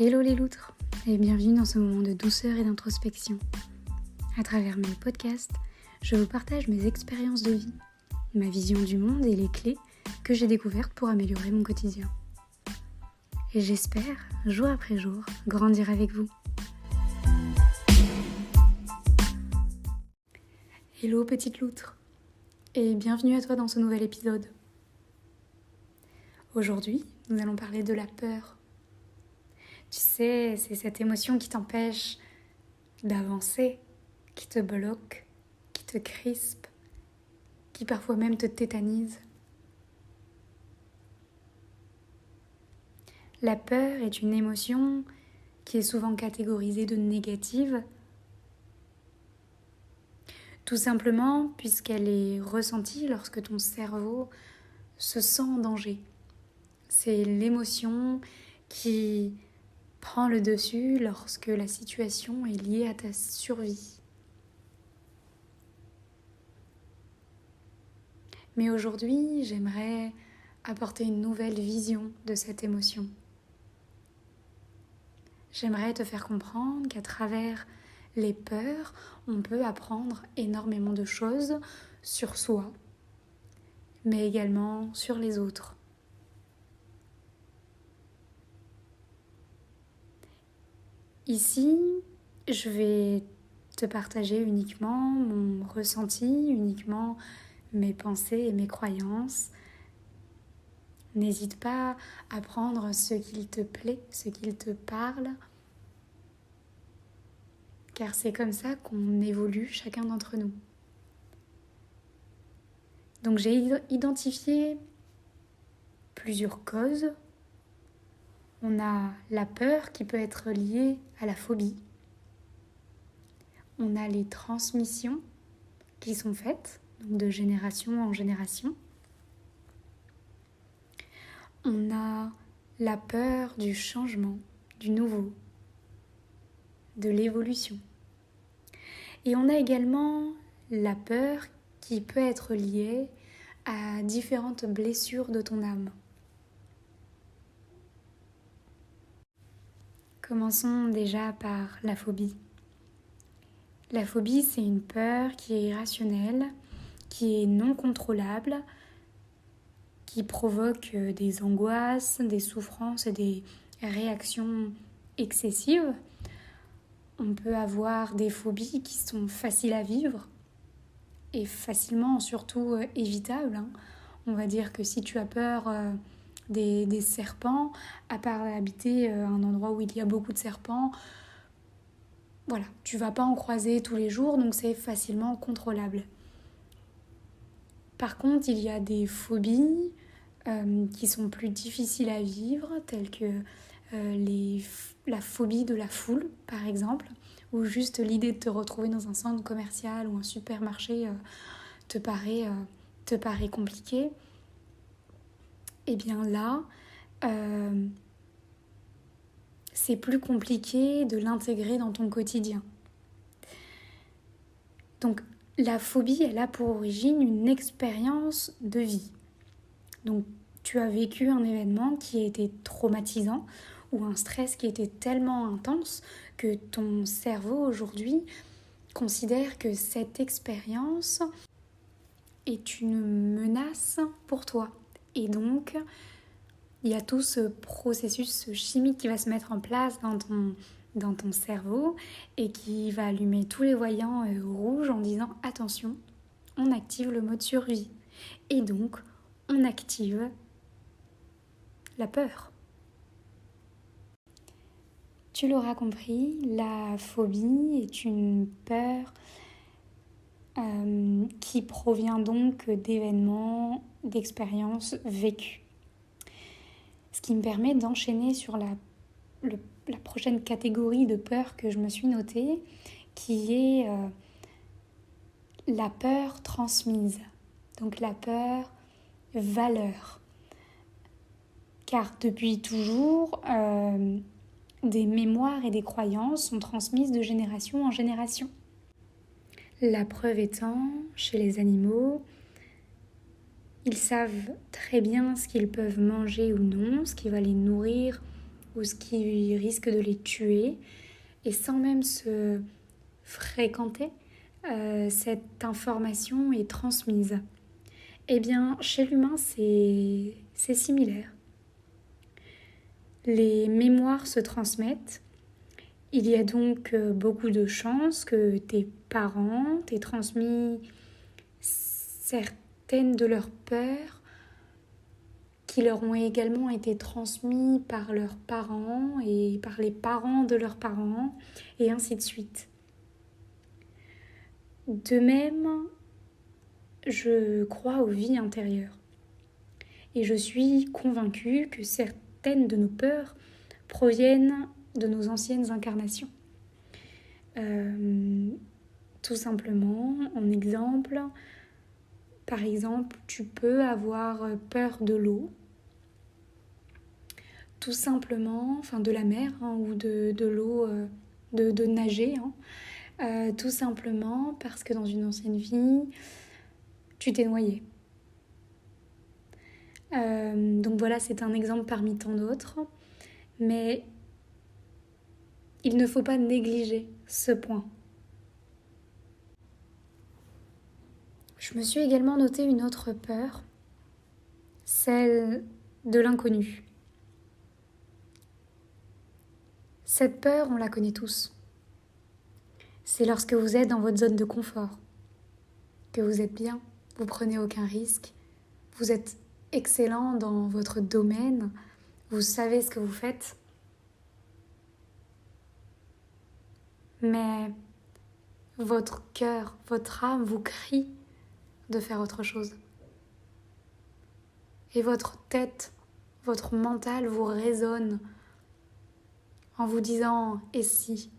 Hello les loutres et bienvenue dans ce moment de douceur et d'introspection. À travers mes podcasts, je vous partage mes expériences de vie, ma vision du monde et les clés que j'ai découvertes pour améliorer mon quotidien. Et j'espère, jour après jour, grandir avec vous. Hello petite loutre et bienvenue à toi dans ce nouvel épisode. Aujourd'hui, nous allons parler de la peur. Tu sais, c'est cette émotion qui t'empêche d'avancer, qui te bloque, qui te crispe, qui parfois même te tétanise. La peur est une émotion qui est souvent catégorisée de négative, tout simplement puisqu'elle est ressentie lorsque ton cerveau se sent en danger. C'est l'émotion qui prend le dessus lorsque la situation est liée à ta survie. Mais aujourd'hui, j'aimerais apporter une nouvelle vision de cette émotion. J'aimerais te faire comprendre qu'à travers les peurs, on peut apprendre énormément de choses sur soi, mais également sur les autres. Ici, je vais te partager uniquement mon ressenti, uniquement mes pensées et mes croyances. N'hésite pas à prendre ce qu'il te plaît, ce qu'il te parle, car c'est comme ça qu'on évolue chacun d'entre nous. Donc j'ai identifié plusieurs causes. On a la peur qui peut être liée à la phobie. On a les transmissions qui sont faites, donc de génération en génération. On a la peur du changement, du nouveau, de l'évolution. Et on a également la peur qui peut être liée à différentes blessures de ton âme. Commençons déjà par la phobie. La phobie, c'est une peur qui est irrationnelle, qui est non contrôlable, qui provoque des angoisses, des souffrances et des réactions excessives. On peut avoir des phobies qui sont faciles à vivre et facilement, surtout évitables. On va dire que si tu as peur des serpents, à part habiter un endroit où il y a beaucoup de serpents, voilà, tu vas pas en croiser tous les jours, donc c'est facilement contrôlable. Par contre, il y a des phobies qui sont plus difficiles à vivre, telles que la phobie de la foule, par exemple, où juste l'idée de te retrouver dans un centre commercial ou un supermarché te paraît compliqué. Et bien là, c'est plus compliqué de l'intégrer dans ton quotidien. Donc la phobie, elle a pour origine une expérience de vie. Donc tu as vécu un événement qui a été traumatisant ou un stress qui était tellement intense que ton cerveau aujourd'hui considère que cette expérience est une menace pour toi. Et donc, il y a tout ce processus chimique qui va se mettre en place dans ton cerveau et qui va allumer tous les voyants rouges en disant « Attention, on active le mode survie ». Et donc, on active la peur. Tu l'auras compris, la phobie est une peur qui provient donc d'événements, d'expériences vécues. Ce qui me permet d'enchaîner sur la prochaine catégorie de peur que je me suis notée, qui est la peur transmise. Donc la peur valeur. Car depuis toujours, des mémoires et des croyances sont transmises de génération en génération. La preuve étant, chez les animaux, ils savent très bien ce qu'ils peuvent manger ou non, ce qui va les nourrir ou ce qui risque de les tuer, et sans même se fréquenter, cette information est transmise. Eh bien, chez l'humain, c'est similaire. Les mémoires se transmettent. Il y a donc beaucoup de chances que tes parents t'aient transmis certaines de leurs peurs qui leur ont également été transmises par leurs parents et par les parents de leurs parents, et ainsi de suite. De même, je crois aux vies intérieures. Et je suis convaincue que certaines de nos peurs proviennent de nos anciennes incarnations. Tout simplement, en exemple, par exemple, tu peux avoir peur de l'eau, tout simplement, enfin de la mer ou de l'eau, de nager, tout simplement parce que dans une ancienne vie, tu t'es noyé. Donc voilà, c'est un exemple parmi tant d'autres, mais il ne faut pas négliger ce point. Je me suis également noté une autre peur, celle de l'inconnu. Cette peur, on la connaît tous. C'est lorsque vous êtes dans votre zone de confort, que vous êtes bien, vous prenez aucun risque, vous êtes excellent dans votre domaine, vous savez ce que vous faites, mais votre cœur, votre âme vous crie de faire autre chose. Et votre tête, votre mental vous résonne en vous disant « et si ?»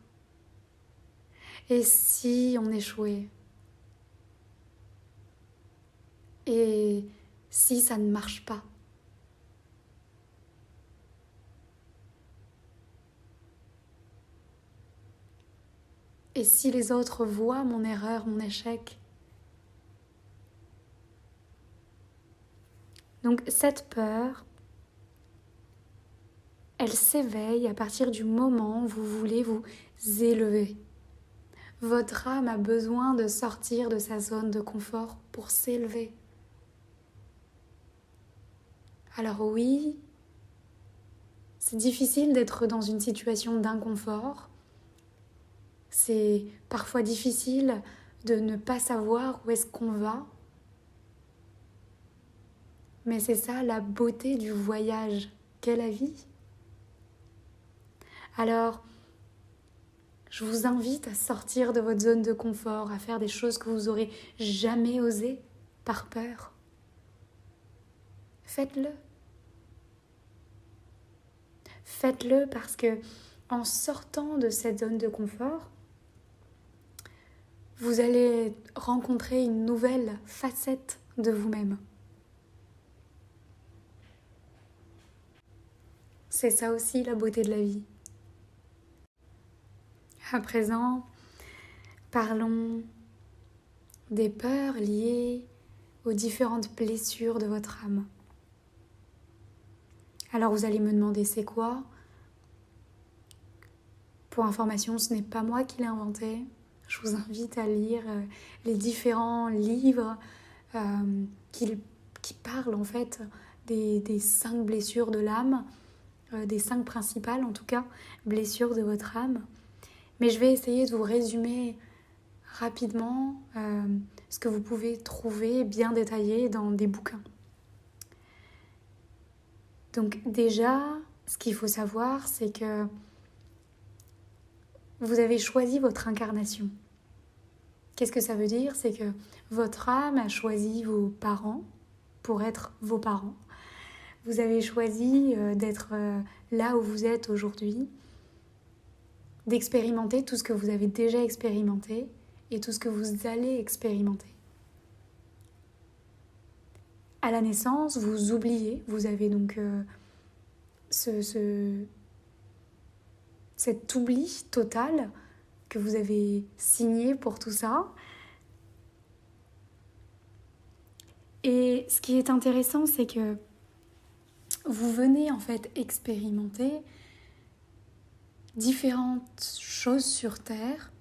Et si on échouait? Et si ça ne marche pas? Et si les autres voient mon erreur, mon échec? Donc cette peur, elle s'éveille à partir du moment où vous voulez vous élever. Votre âme a besoin de sortir de sa zone de confort pour s'élever. Alors oui, c'est difficile d'être dans une situation d'inconfort. C'est parfois difficile de ne pas savoir où est-ce qu'on va. Mais c'est ça la beauté du voyage qu'est la vie. Alors, je vous invite à sortir de votre zone de confort, à faire des choses que vous n'aurez jamais osé par peur. Faites-le. Faites-le parce que en sortant de cette zone de confort, vous allez rencontrer une nouvelle facette de vous-même. C'est ça aussi la beauté de la vie. À présent, parlons des peurs liées aux différentes blessures de votre âme. Alors vous allez me demander c'est quoi? Pour information, ce n'est pas moi qui l'ai inventé. Je vous invite à lire les différents livres qui parlent en fait des 5 blessures de l'âme, des 5 principales en tout cas, blessures de votre âme. Mais je vais essayer de vous résumer rapidement ce que vous pouvez trouver bien détaillé dans des bouquins. Donc déjà, ce qu'il faut savoir, c'est que vous avez choisi votre incarnation. Qu'est-ce que ça veut dire? C'est que votre âme a choisi vos parents pour être vos parents. Vous avez choisi d'être là où vous êtes aujourd'hui, d'expérimenter tout ce que vous avez déjà expérimenté et tout ce que vous allez expérimenter. À la naissance, vous oubliez, vous avez donc cet oubli total que vous avez signé pour tout ça. Et ce qui est intéressant, c'est que vous venez en fait expérimenter différentes choses sur Terre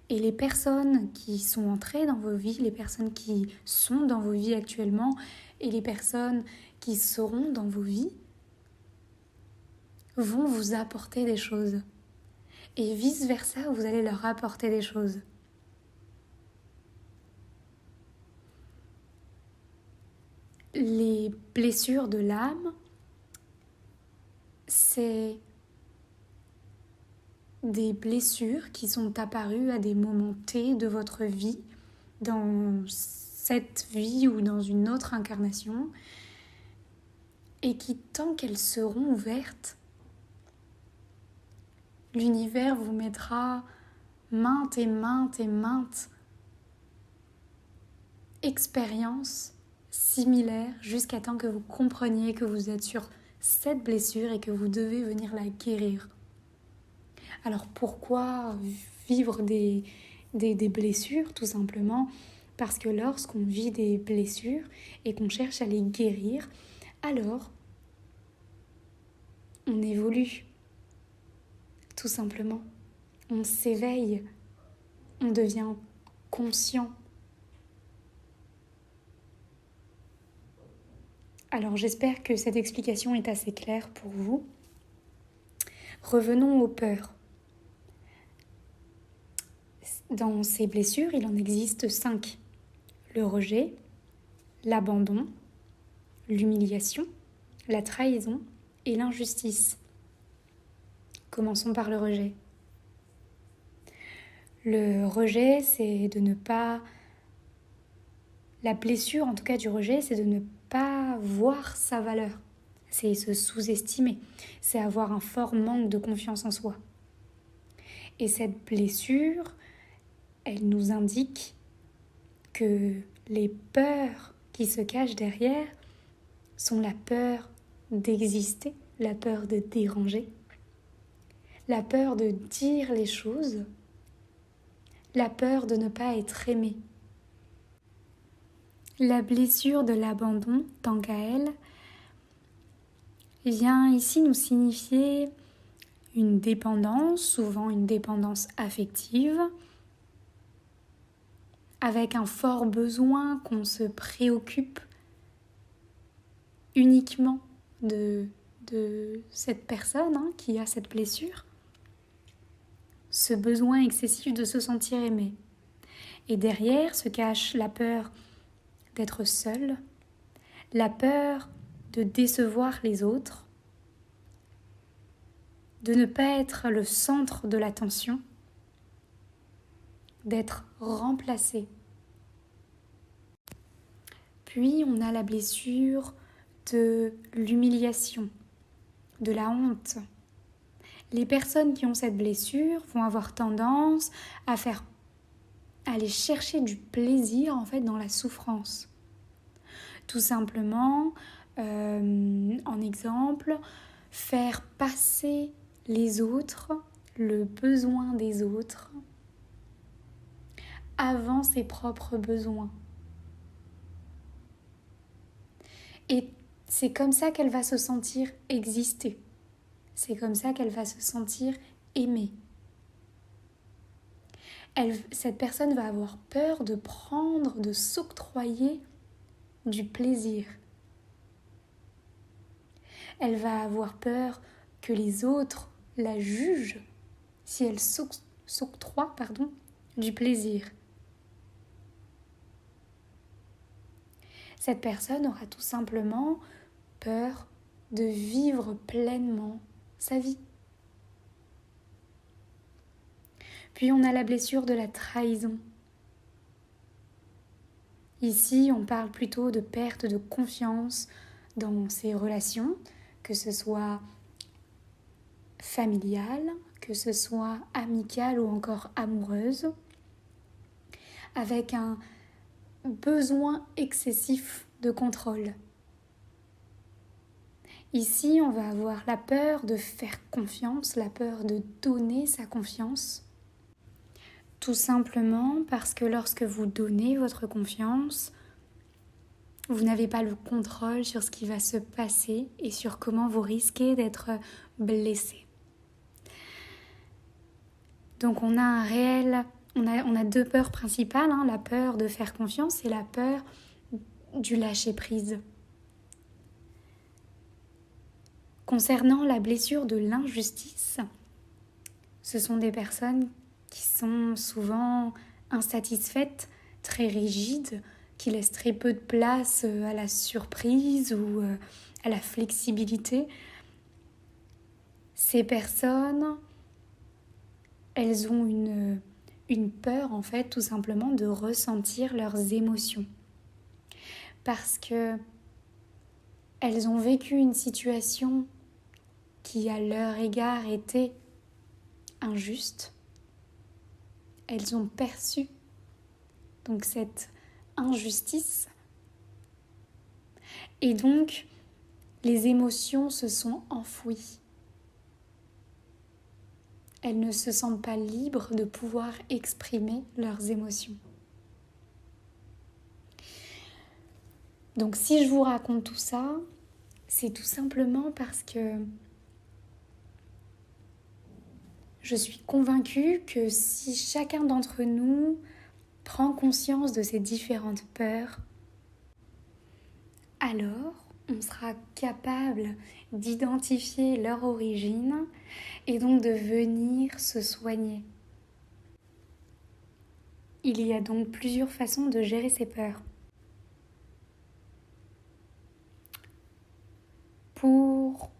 et les personnes qui sont entrées dans vos vies, les personnes qui sont dans vos vies actuellement et les personnes qui seront dans vos vies vont vous apporter des choses. Et vice-versa, vous allez leur apporter des choses. Les blessures de l'âme, c'est des blessures qui sont apparues à des moments T de votre vie, dans cette vie ou dans une autre incarnation, et qui, tant qu'elles seront ouvertes, l'univers vous mettra maintes et maintes et maintes expériences similaires jusqu'à temps que vous compreniez que vous êtes sur cette blessure et que vous devez venir la guérir. Alors pourquoi vivre des blessures? Tout simplement parce que lorsqu'on vit des blessures et qu'on cherche à les guérir, alors on évolue. Tout simplement. On s'éveille, on devient conscient. Alors j'espère que cette explication est assez claire pour vous. Revenons aux peurs. Dans ces blessures, il en existe 5. Le rejet, l'abandon, l'humiliation, la trahison et l'injustice. Commençons par le rejet. Le rejet, c'est de ne pas... La blessure, en tout cas du rejet, c'est de ne pas voir sa valeur. C'est se sous-estimer. C'est avoir un fort manque de confiance en soi. Et cette blessure, elle nous indique que les peurs qui se cachent derrière sont la peur d'exister, la peur de déranger, la peur de dire les choses, la peur de ne pas être aimé. La blessure de l'abandon, tant qu'à elle, vient ici nous signifier une dépendance, souvent une dépendance affective, avec un fort besoin qu'on se préoccupe uniquement de cette personne qui a cette blessure, ce besoin excessif de se sentir aimé. Et derrière se cache la peur d'être seul, la peur de décevoir les autres, de ne pas être le centre de l'attention, d'être remplacé. Puis on a la blessure de l'humiliation, de la honte. Les personnes qui ont cette blessure vont avoir tendance à aller chercher du plaisir en fait dans la souffrance. Tout simplement, en exemple, faire passer les autres, le besoin des autres, avant ses propres besoins. Et c'est comme ça qu'elle va se sentir exister. C'est comme ça qu'elle va se sentir aimée. Cette personne va avoir peur de prendre, de s'octroyer du plaisir. Elle va avoir peur que les autres la jugent si elle s'octroie du plaisir. Cette personne aura tout simplement peur de vivre pleinement sa vie. Puis on a la blessure de la trahison. Ici, on parle plutôt de perte de confiance dans ses relations, que ce soit familiale, que ce soit amicale ou encore amoureuse, avec un besoin excessif de contrôle. Ici, on va avoir la peur de faire confiance, la peur de donner sa confiance. Tout simplement parce que lorsque vous donnez votre confiance, vous n'avez pas le contrôle sur ce qui va se passer et sur comment vous risquez d'être blessé. Donc on a deux peurs principales, hein, la peur de faire confiance et la peur du lâcher prise. Concernant la blessure de l'injustice, ce sont des personnes qui sont souvent insatisfaites, très rigides, qui laissent très peu de place à la surprise ou à la flexibilité. Ces personnes, elles ont une peur en fait tout simplement de ressentir leurs émotions. Parce que elles ont vécu une situation qui à leur égard était injuste. Elles ont perçu donc cette injustice. Et donc, les émotions se sont enfouies. Elles ne se sentent pas libres de pouvoir exprimer leurs émotions. Donc si je vous raconte tout ça, c'est tout simplement parce que je suis convaincue que si chacun d'entre nous prend conscience de ces différentes peurs, alors on sera capable d'identifier leur origine et donc de venir se soigner. Il y a donc plusieurs façons de gérer ces peurs. Pour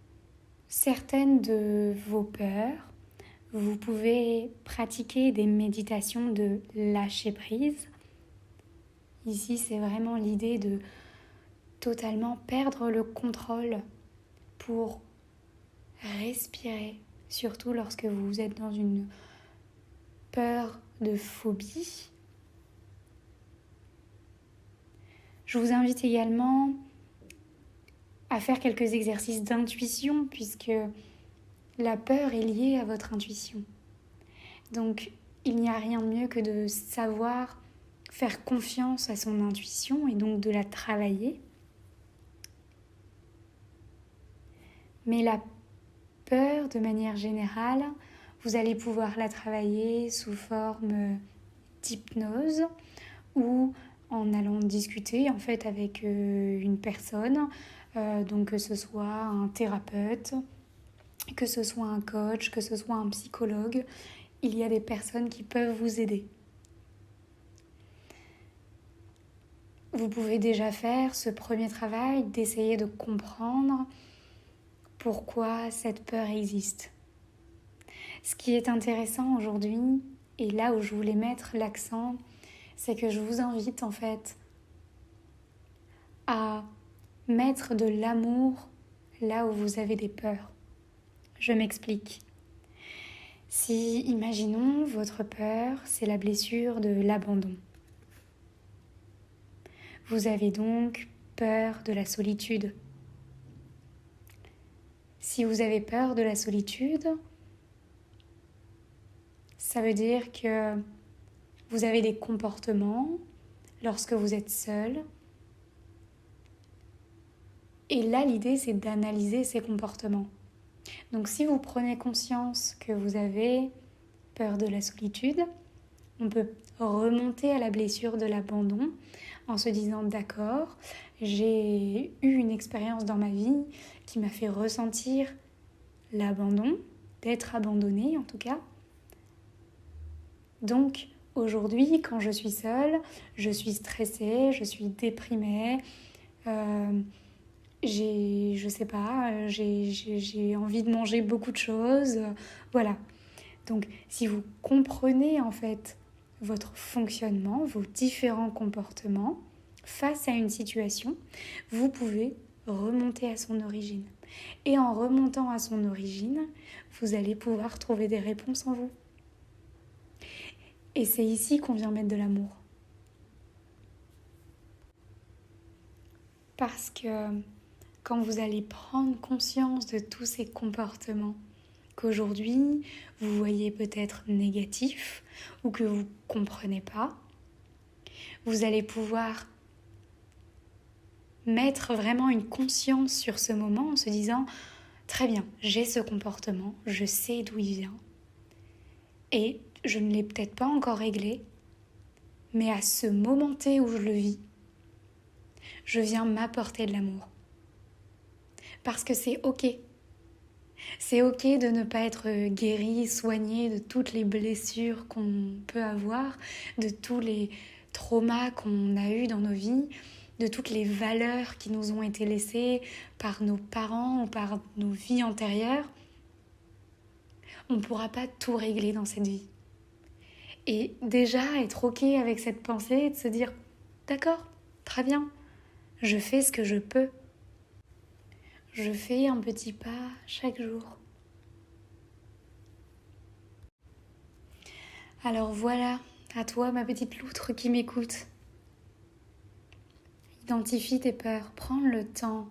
certaines de vos peurs, vous pouvez pratiquer des méditations de lâcher prise. Ici, c'est vraiment l'idée de totalement perdre le contrôle pour respirer, surtout lorsque vous êtes dans une peur de phobie. Je vous invite également à faire quelques exercices d'intuition puisque la peur est liée à votre intuition. Donc, il n'y a rien de mieux que de savoir faire confiance à son intuition et donc de la travailler. Mais la peur, de manière générale, vous allez pouvoir la travailler sous forme d'hypnose ou en allant discuter en fait avec une personne, donc que ce soit un thérapeute, que ce soit un coach, que ce soit un psychologue, il y a des personnes qui peuvent vous aider. Vous pouvez déjà faire ce premier travail d'essayer de comprendre pourquoi cette peur existe. Ce qui est intéressant aujourd'hui, et là où je voulais mettre l'accent, c'est que je vous invite en fait à mettre de l'amour là où vous avez des peurs. Je m'explique. Si, imaginons, votre peur, c'est la blessure de l'abandon. Vous avez donc peur de la solitude. Si vous avez peur de la solitude, ça veut dire que vous avez des comportements lorsque vous êtes seul. Et là, l'idée, c'est d'analyser ces comportements. Donc, si vous prenez conscience que vous avez peur de la solitude, on peut remonter à la blessure de l'abandon en se disant « D'accord, j'ai eu une expérience dans ma vie qui m'a fait ressentir l'abandon, d'être abandonnée en tout cas. Donc, aujourd'hui, quand je suis seule, je suis stressée, je suis déprimée, j'ai envie de manger beaucoup de choses, voilà. Donc, si vous comprenez en fait votre fonctionnement, vos différents comportements face à une situation, vous pouvez remonter à son origine. Et en remontant à son origine, vous allez pouvoir trouver des réponses en vous. Et c'est ici qu'on vient mettre de l'amour. Parce que quand vous allez prendre conscience de tous ces comportements qu'aujourd'hui vous voyez peut-être négatifs ou que vous ne comprenez pas, vous allez pouvoir mettre vraiment une conscience sur ce moment en se disant « Très bien, j'ai ce comportement, je sais d'où il vient et je ne l'ai peut-être pas encore réglé, mais à ce moment T où je le vis, je viens m'apporter de l'amour. Parce que c'est ok. C'est ok de ne pas être guéri, soigné de toutes les blessures qu'on peut avoir, de tous les traumas qu'on a eus dans nos vies, de toutes les valeurs qui nous ont été laissées par nos parents ou par nos vies antérieures. On ne pourra pas tout régler dans cette vie. Et déjà être ok avec cette pensée et de se dire « D'accord, très bien, je fais ce que je peux. Je fais un petit pas chaque jour. » Alors voilà, à toi ma petite loutre qui m'écoute. Identifie tes peurs, prends le temps.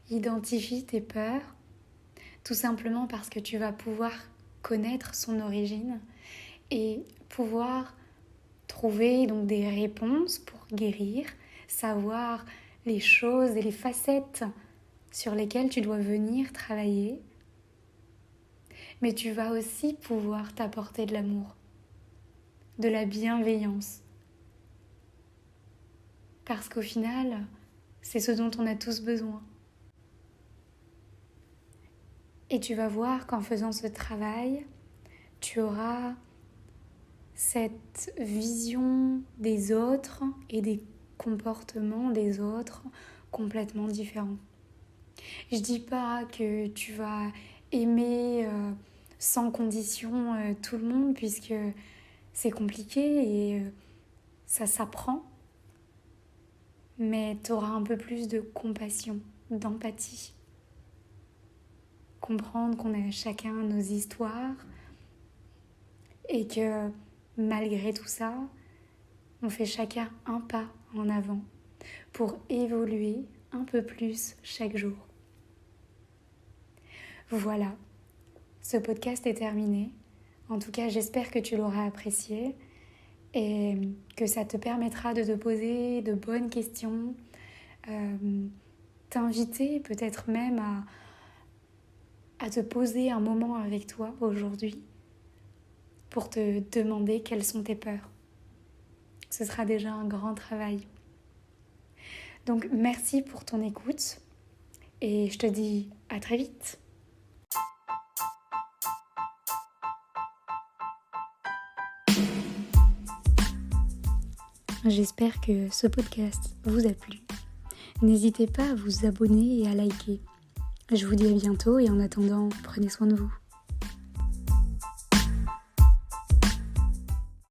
Identifie tes peurs, tout simplement parce que tu vas pouvoir connaître son origine et pouvoir trouver donc des réponses pour guérir, savoir les choses et les facettes sur lesquelles tu dois venir travailler. Mais tu vas aussi pouvoir t'apporter de l'amour, de la bienveillance. Parce qu'au final, c'est ce dont on a tous besoin. Et tu vas voir qu'en faisant ce travail, tu auras cette vision des autres et des comportements des autres complètement différents. Je dis pas que tu vas aimer sans condition tout le monde, puisque c'est compliqué et ça s'apprend, mais tu auras un peu plus de compassion, d'empathie. Comprendre qu'on a chacun nos histoires et que malgré tout ça, on fait chacun un pas en avant pour évoluer un peu plus chaque jour. Voilà, ce podcast est terminé. En tout cas, j'espère que tu l'auras apprécié et que ça te permettra de te poser de bonnes questions, t'inviter peut-être même à te poser un moment avec toi aujourd'hui pour te demander quelles sont tes peurs. Ce sera déjà un grand travail. Donc merci pour ton écoute et je te dis à très vite. J'espère que ce podcast vous a plu. N'hésitez pas à vous abonner et à liker. Je vous dis à bientôt et en attendant, prenez soin de vous.